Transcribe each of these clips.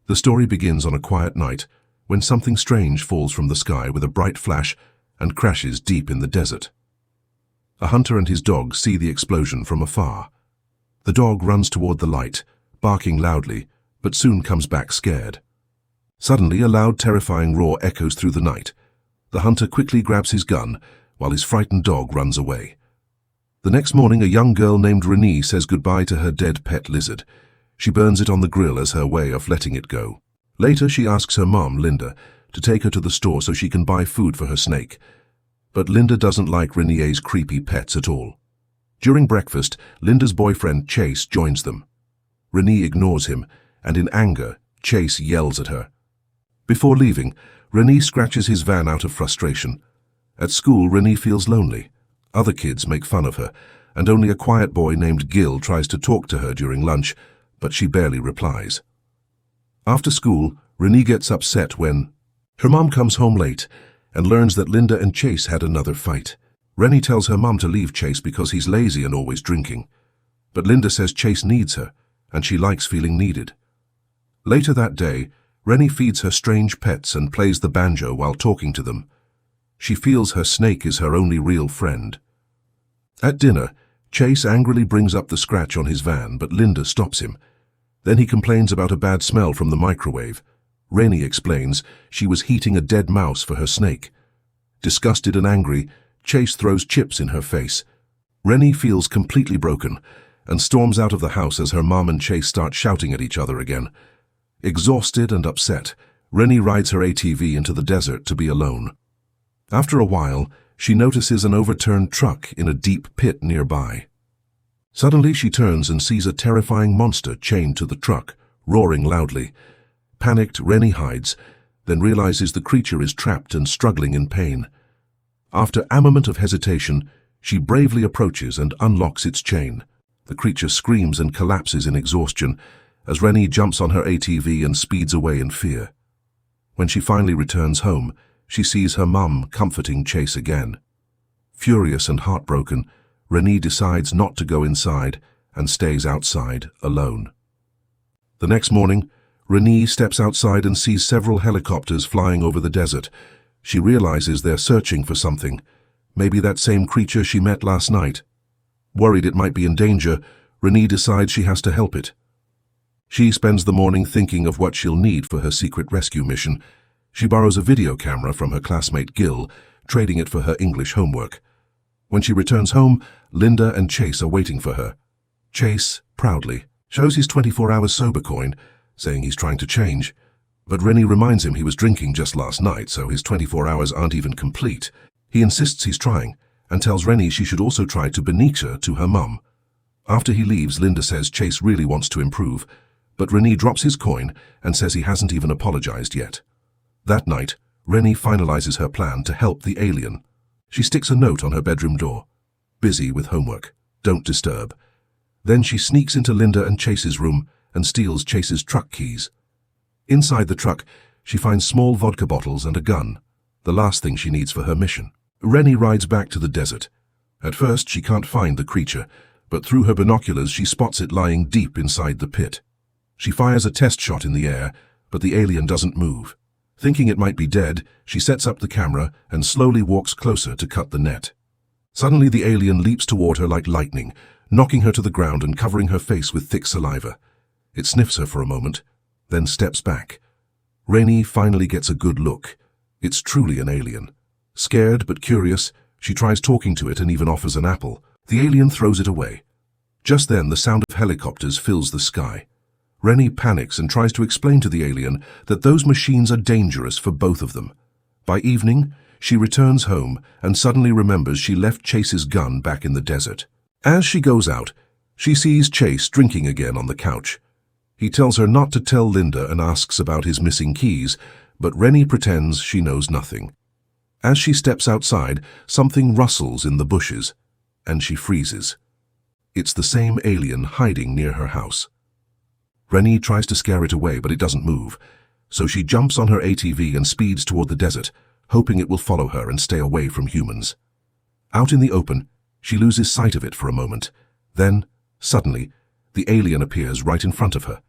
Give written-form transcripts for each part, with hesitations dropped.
The story begins on a quiet night when something strange falls from the sky with a bright flash and crashes deep in the desert. A hunter and his dog see the explosion from afar. The dog runs toward the light, barking loudly, but soon comes back scared. Suddenly, a loud, terrifying roar echoes through the night. The hunter quickly grabs his gun, while his frightened dog runs away. The next morning, a young girl named Renee says goodbye to her dead pet lizard. She burns it on the grill as her way of letting it go. Later, she asks her mom, Linda, to take her to the store so she can buy food for her snake. But Linda doesn't like Renee's creepy pets at all. During breakfast, Linda's boyfriend, Chase, joins them. Renee ignores him, and in anger, Chase yells at her. Before leaving, Renee scratches his van out of frustration. At school, Renee feels lonely. Other kids make fun of her, and only a quiet boy named Gil tries to talk to her during lunch, but she barely replies. After school, Renee gets upset when her mom comes home late and learns that Linda and Chase had another fight. Renee tells her mom to leave Chase because he's lazy and always drinking. But Linda says Chase needs her, and she likes feeling needed. Later that day, Renee feeds her strange pets and plays the banjo while talking to them. She feels her snake is her only real friend. At dinner, Chase angrily brings up the scratch on his van, but Linda stops him. Then he complains about a bad smell from the microwave. Renee explains she was heating a dead mouse for her snake. Disgusted and angry, Chase throws chips in her face. Renee feels completely broken and storms out of the house as her mom and Chase start shouting at each other again. Exhausted and upset, Renee rides her ATV into the desert to be alone. After a while, she notices an overturned truck in a deep pit nearby. Suddenly, she turns and sees a terrifying monster chained to the truck, roaring loudly. Panicked, Renee hides, then realizes the creature is trapped and struggling in pain. After a moment of hesitation, she bravely approaches and unlocks its chain. The creature screams and collapses in exhaustion as Renee jumps on her ATV and speeds away in fear. When she finally returns home, she sees her mum comforting Chase again. Furious and heartbroken, Renee decides not to go inside and stays outside alone. The next morning, Renee steps outside and sees several helicopters flying over the desert. She realizes they're searching for something, maybe that same creature she met last night. Worried it might be in danger, Renee decides she has to help it. She spends the morning thinking of what she'll need for her secret rescue mission. She borrows a video camera from her classmate Gil, trading it for her English homework. When she returns home, Linda and Chase are waiting for her. Chase, proudly, shows his 24-hour sober coin, saying he's trying to change. But Renee reminds him he was drinking just last night, so his 24 hours aren't even complete. He insists he's trying, and tells Renee she should also try to Benicia to her mum. After he leaves, Linda says Chase really wants to improve, but Renee drops his coin and says he hasn't even apologized yet. That night, Renee finalizes her plan to help the alien. She sticks a note on her bedroom door. Busy with homework. Don't disturb. Then she sneaks into Linda and Chase's room and steals Chase's truck keys. Inside the truck, she finds small vodka bottles and a gun, the last thing she needs for her mission. Renee rides back to the desert. At first, she can't find the creature, but through her binoculars she spots it lying deep inside the pit. She fires a test shot in the air, but the alien doesn't move. Thinking it might be dead, she sets up the camera and slowly walks closer to cut the net. Suddenly the alien leaps toward her like lightning, knocking her to the ground and covering her face with thick saliva. It sniffs her for a moment, then steps back. Renee finally gets a good look. It's truly an alien. Scared but curious, she tries talking to it and even offers an apple. The alien throws it away. Just then, the sound of helicopters fills the sky. Renee panics and tries to explain to the alien that those machines are dangerous for both of them. By evening, she returns home and suddenly remembers she left Chase's gun back in the desert. As she goes out, she sees Chase drinking again on the couch. He tells her not to tell Linda and asks about his missing keys, but Renee pretends she knows nothing. As she steps outside, something rustles in the bushes, and she freezes. It's the same alien hiding near her house. Renee tries to scare it away, but it doesn't move, so she jumps on her ATV and speeds toward the desert, hoping it will follow her and stay away from humans. Out in the open, she loses sight of it for a moment. Then, suddenly, the alien appears right in front of her.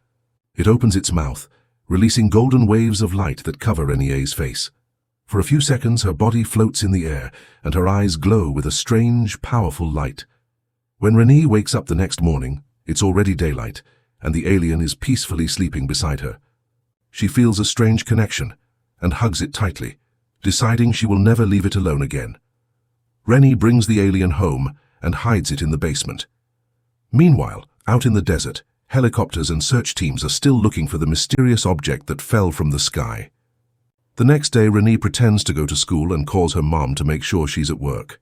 It opens its mouth, releasing golden waves of light that cover Renie's face. For a few seconds, her body floats in the air, and her eyes glow with a strange, powerful light. When Renie wakes up the next morning, it's already daylight, and the alien is peacefully sleeping beside her. She feels a strange connection, and hugs it tightly, deciding she will never leave it alone again. Renie brings the alien home and hides it in the basement. Meanwhile, out in the desert, helicopters and search teams are still looking for the mysterious object that fell from the sky. The next day, Renie pretends to go to school and calls her mom to make sure she's at work.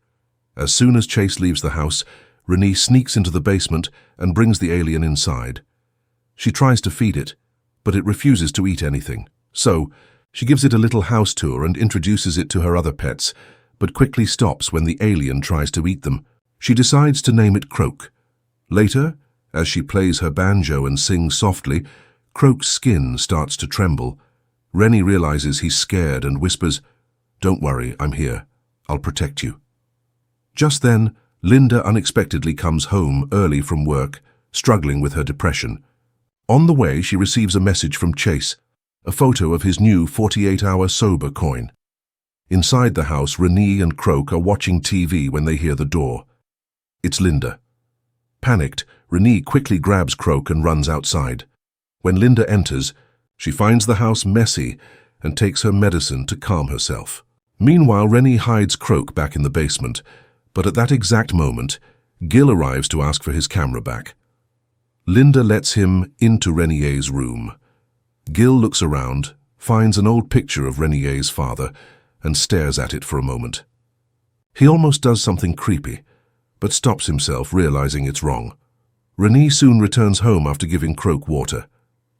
As soon as Chase leaves the house, Renie sneaks into the basement and brings the alien inside. She tries to feed it, but it refuses to eat anything. So, she gives it a little house tour and introduces it to her other pets, but quickly stops when the alien tries to eat them. She decides to name it Croak. Later, as she plays her banjo and sings softly, Croak's skin starts to tremble. Renie realizes he's scared and whispers, "Don't worry, I'm here. I'll protect you." Just then, Linda unexpectedly comes home early from work, struggling with her depression. On the way, she receives a message from Chase, a photo of his new 48-hour sober coin. Inside the house, Renie and Croak are watching TV when they hear the door. It's Linda. Panicked, Renie quickly grabs Croak and runs outside. When Linda enters, she finds the house messy and takes her medicine to calm herself. Meanwhile, Renie hides Croak back in the basement, but at that exact moment, Gil arrives to ask for his camera back. Linda lets him into Renie's room. Gil looks around, finds an old picture of Renie's father, and stares at it for a moment. He almost does something creepy, but stops himself, realizing it's wrong. Renie soon returns home after giving Croak water.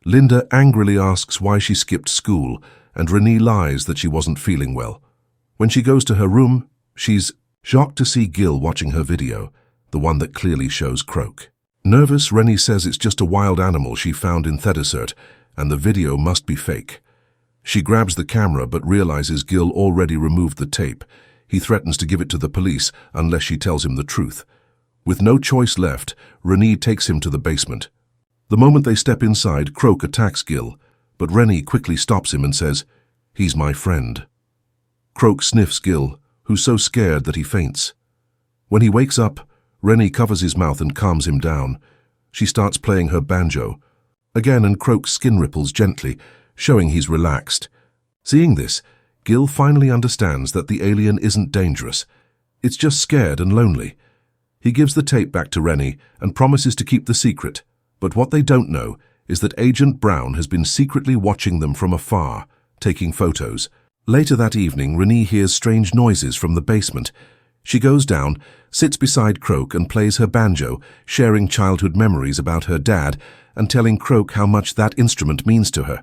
Linda angrily asks why she skipped school, and Renie lies that she wasn't feeling well. When she goes to her room, she's shocked to see Gil watching her video, the one that clearly shows Croak. Nervous, Renie says it's just a wild animal she found in Thedesert, and the video must be fake. She grabs the camera but realizes Gil already removed the tape. He threatens to give it to the police unless she tells him the truth. With no choice left, Renie takes him to the basement. The moment they step inside, Croak attacks Gil, but Renie quickly stops him and says, "He's my friend." Croak sniffs Gil, who's so scared that he faints. When he wakes up, Renie covers his mouth and calms him down. She starts playing her banjo. Again, and Croak's skin ripples gently, showing he's relaxed. Seeing this, Gil finally understands that the alien isn't dangerous. It's just scared and lonely. He gives the tape back to Renie and promises to keep the secret, but what they don't know is that Agent Brown has been secretly watching them from afar, taking photos. Later that evening, Renie hears strange noises from the basement. She goes down, sits beside Croak and plays her banjo, sharing childhood memories about her dad and telling Croak how much that instrument means to her.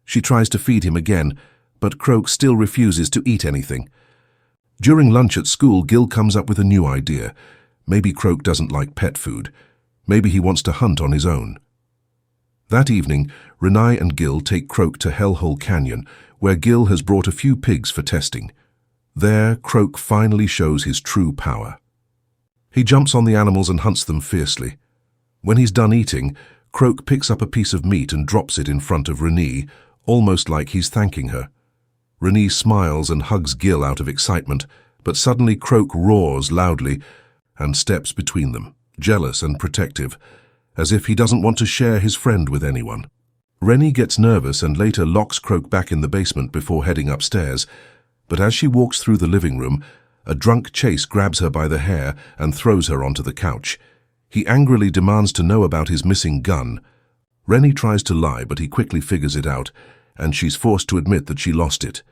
She tries to feed him again, but Croak still refuses to eat anything. During lunch at school, Gil comes up with a new idea. Maybe Croak doesn't like pet food. Maybe he wants to hunt on his own. That evening, Renie and Gil take Croak to Hellhole Canyon, where Gil has brought a few pigs for testing. There, Croak finally shows his true power. He jumps on the animals and hunts them fiercely. When he's done eating, Croak picks up a piece of meat and drops it in front of Renie, almost like he's thanking her. Renie smiles and hugs Gil out of excitement, but suddenly Croak roars loudly and steps between them, jealous and protective, as if he doesn't want to share his friend with anyone. Renie gets nervous and later locks Croak back in the basement before heading upstairs, but as she walks through the living room, a drunk Chase grabs her by the hair and throws her onto the couch. He angrily demands to know about his missing gun. Renie tries to lie, but he quickly figures it out, and she's forced to admit that she lost it.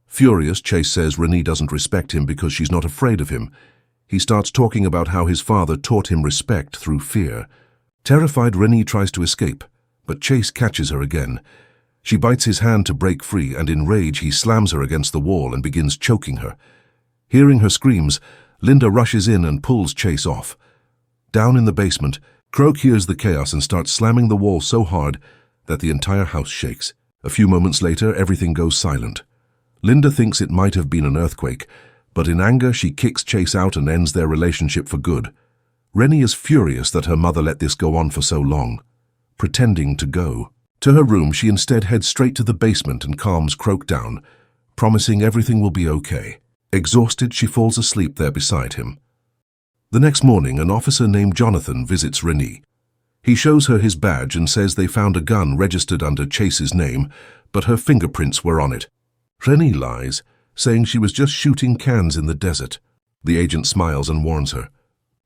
Furious, Chase says Renie doesn't respect him because she's not afraid of him. He starts talking about how his father taught him respect through fear. Terrified, Renie tries to escape, but Chase catches her again. She bites his hand to break free, and in rage he slams her against the wall and begins choking her. Hearing her screams, Linda rushes in and pulls Chase off. Down in the basement, Croak hears the chaos and starts slamming the wall so hard that the entire house shakes. A few moments later, everything goes silent. Linda thinks it might have been an earthquake, but in anger she kicks Chase out and ends their relationship for good. Renie is furious that her mother let this go on for so long, pretending to go. To her room, she instead heads straight to the basement and calms Croak down, promising everything will be okay. Exhausted, she falls asleep there beside him. The next morning, an officer named Jonathan visits Renee. He shows her his badge and says they found a gun registered under Chase's name, but her fingerprints were on it. Renee lies, saying she was just shooting cans in the desert. The agent smiles and warns her,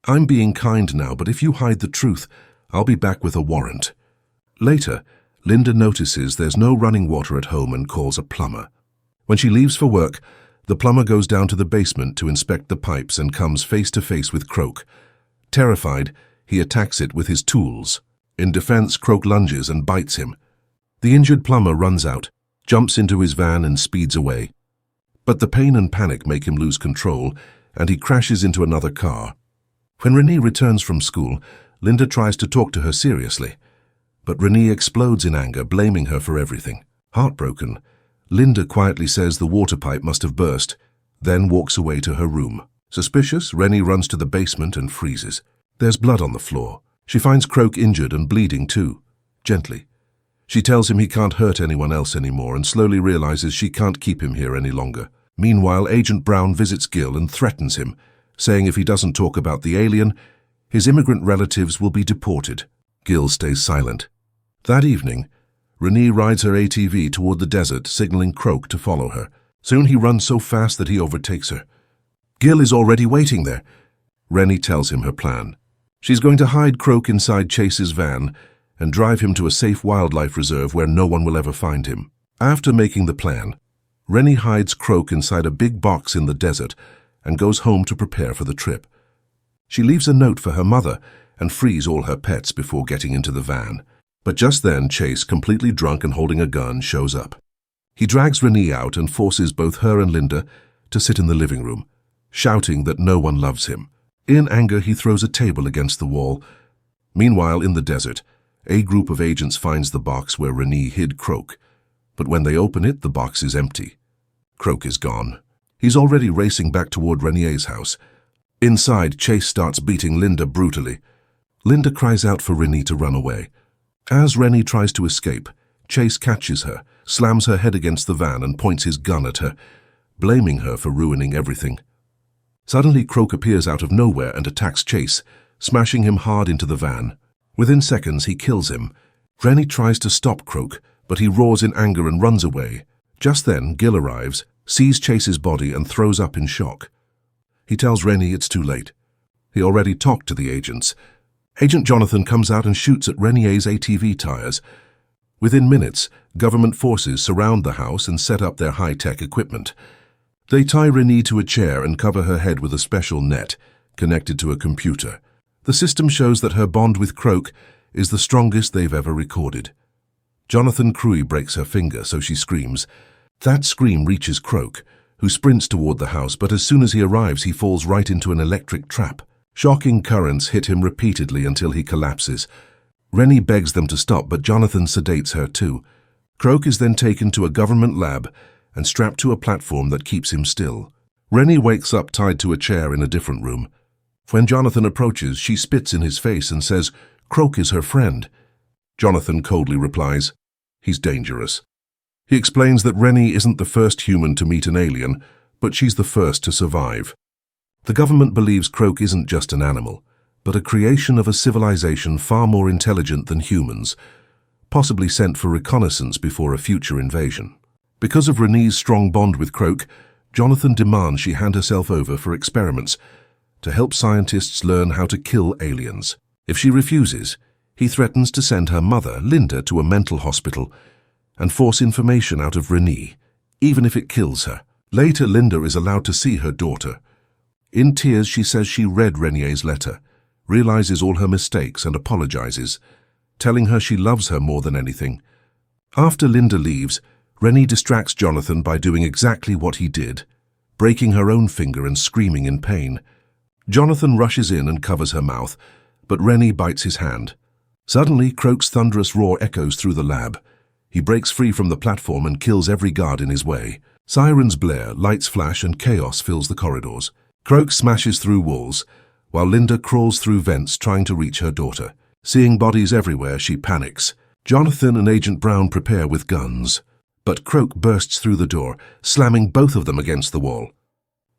"I'm being kind now, but if you hide the truth, I'll be back with a warrant." Later, Linda notices there's no running water at home and calls a plumber. When she leaves for work, the plumber goes down to the basement to inspect the pipes and comes face to face with Croak. Terrified, he attacks it with his tools. In defense, Croak lunges and bites him. The injured plumber runs out, jumps into his van and speeds away. But the pain and panic make him lose control, and he crashes into another car. When Renee returns from school, Linda tries to talk to her seriously. But Renee explodes in anger, blaming her for everything. Heartbroken, Linda quietly says the water pipe must have burst, then walks away to her room. Suspicious, Renee runs to the basement and freezes. There's blood on the floor. She finds Croak injured and bleeding too, gently. She tells him he can't hurt anyone else anymore and slowly realizes she can't keep him here any longer. Meanwhile, Agent Brown visits Gil and threatens him, saying if he doesn't talk about the alien, his immigrant relatives will be deported. Gil stays silent. That evening, Renee rides her ATV toward the desert, signaling Croak to follow her. Soon he runs so fast that he overtakes her. Gil is already waiting there. Renee tells him her plan. She's going to hide Croak inside Chase's van and drive him to a safe wildlife reserve where no one will ever find him. After making the plan, Renee hides Croak inside a big box in the desert and goes home to prepare for the trip. She leaves a note for her mother and frees all her pets before getting into the van. But just then, Chase, completely drunk and holding a gun, shows up. He drags Renee out and forces both her and Linda to sit in the living room, shouting that no one loves him. In anger, he throws a table against the wall. Meanwhile, in the desert, a group of agents finds the box where Renee hid Croak. But when they open it, the box is empty. Croak is gone. He's already racing back toward Renee's house. Inside, Chase starts beating Linda brutally. Linda cries out for Renee to run away. As Renee tries to escape, Chase catches her, slams her head against the van and points his gun at her, blaming her for ruining everything. Suddenly, Croak appears out of nowhere and attacks Chase, smashing him hard into the van. Within seconds, he kills him. Renee tries to stop Croak, but he roars in anger and runs away. Just then, Gil arrives, sees Chase's body and throws up in shock. He tells Renee it's too late. He already talked to the agents. Agent Jonathan comes out and shoots at Renee's ATV tires. Within minutes, government forces surround the house and set up their high-tech equipment. They tie Renee to a chair and cover her head with a special net connected to a computer. The system shows that her bond with Croak is the strongest they've ever recorded. Jonathan Cruy breaks her finger, so she screams. That scream reaches Croak, who sprints toward the house, but as soon as he arrives, he falls right into an electric trap. Shocking currents hit him repeatedly until he collapses. Renee begs them to stop, but Jonathan sedates her too. Croak is then taken to a government lab and strapped to a platform that keeps him still. Renee wakes up tied to a chair in a different room. When Jonathan approaches, she spits in his face and says Croak is her friend. Jonathan coldly replies, "He's dangerous." He explains that Renee isn't the first human to meet an alien, but she's the first to survive. The government believes Croak isn't just an animal, but a creation of a civilization far more intelligent than humans, possibly sent for reconnaissance before a future invasion. Because of Renee's strong bond with Croak, Jonathan demands she hand herself over for experiments to help scientists learn how to kill aliens. If she refuses, he threatens to send her mother, Linda, to a mental hospital and force information out of Renee, even if it kills her. Later, Linda is allowed to see her daughter. In tears, she says she read Renee's letter, realizes all her mistakes and apologizes, telling her she loves her more than anything. After Linda leaves, Renee distracts Jonathan by doing exactly what he did, breaking her own finger and screaming in pain. Jonathan rushes in and covers her mouth, but Renee bites his hand. Suddenly, Croak's thunderous roar echoes through the lab. He breaks free from the platform and kills every guard in his way. Sirens blare, lights flash, and chaos fills the corridors. Croak smashes through walls, while Linda crawls through vents trying to reach her daughter. Seeing bodies everywhere, she panics. Jonathan and Agent Brown prepare with guns, but Croak bursts through the door, slamming both of them against the wall.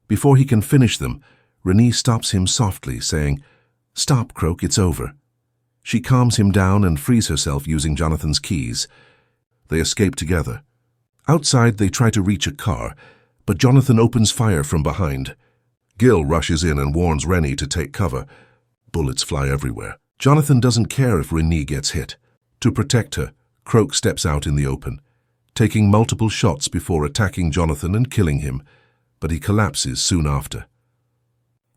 Before he can finish them, Renee stops him softly, saying, "Stop, Croak, it's over." She calms him down and frees herself using Jonathan's keys. They escape together. Outside, they try to reach a car, but Jonathan opens fire from behind. Gil rushes in and warns Rennie to take cover. Bullets fly everywhere. Jonathan doesn't care if Renee gets hit. To protect her, Croak steps out in the open, taking multiple shots before attacking Jonathan and killing him, but he collapses soon after.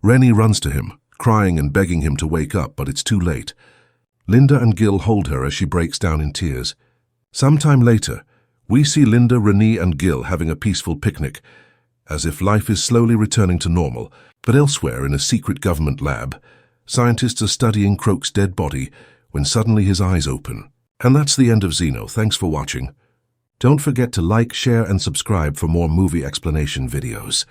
Rennie runs to him, crying and begging him to wake up, but it's too late. Linda and Gil hold her as she breaks down in tears. Sometime later, we see Linda, Renee, and Gil having a peaceful picnic, as if life is slowly returning to normal. But elsewhere, in a secret government lab, scientists are studying Croak's dead body when suddenly his eyes open. And that's the end of Xeno. Thanks for watching. Don't forget to like, share, and subscribe for more movie explanation videos.